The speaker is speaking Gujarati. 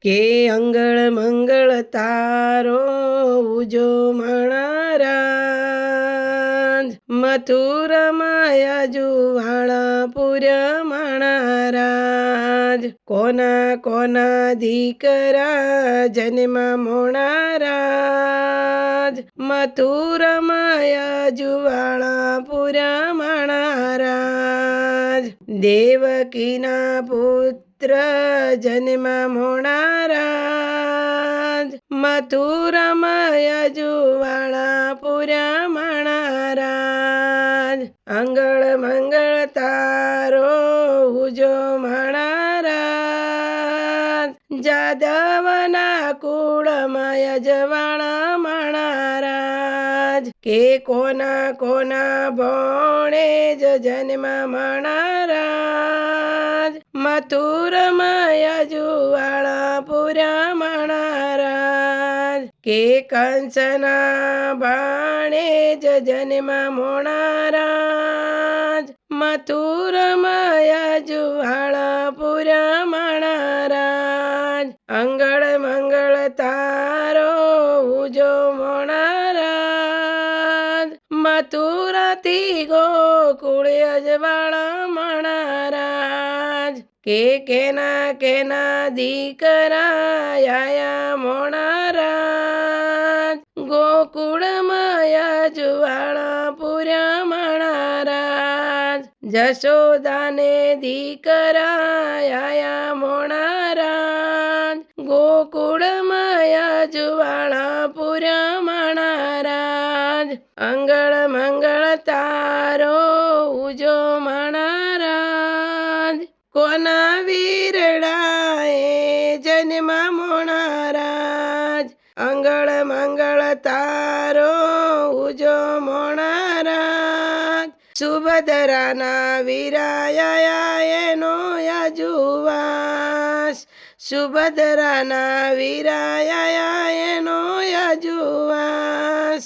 કે અંગળ મંગળ તારો ઉજો મણારાજ મથુરામાં જુવાળા પુર્ય મણારાજ કોના કોના દીકરા જન્મા મોણારાજ મથુરામાં જુવાળા પુર્ય મણારાજ દેવકીના પુત્ર જન્મા મોણારાજ મથુરામાં જુવાળા પુર્ય મણારાજ અંગળ મંગળ તારો ઉજો મણારાજ જાદવના કુળમાં યજવાળા મણારાજ કે કોના કોના ભોણે જ જન્મ મણારાજ મથુરામાં જુવાળા પુર્ય મણારાજ કે કંસના ભાણે જ જન્મ મોણારાજ મથુરામાં જુવાળા પુર્ય મણારાજ અંગળ મંગળ તારો ઉજો મોણારાજ મથુરાથી ગોકુળ યજવાળા મણારાજ કે કેના કેના દીકરા આયા મોણારાજ ગોકુળમાં યજવાળા પુર્ય મણારાજ જશોદાને દીકરા આયા મોણારાજ ગોકુળમાં યજવાળા પુર્ય મણારાજ અંગળ મંગળ તારો ઉજો મણારાજ કોના વીરડાએ જન્મ મોણારાજ અંગળ મંગળ તારો ઉજો મોણારાજ સુભદ્રાના વીરાયા એનો યજુવાસ સુભદ્રાના વીરાયા એનો યજુવાસ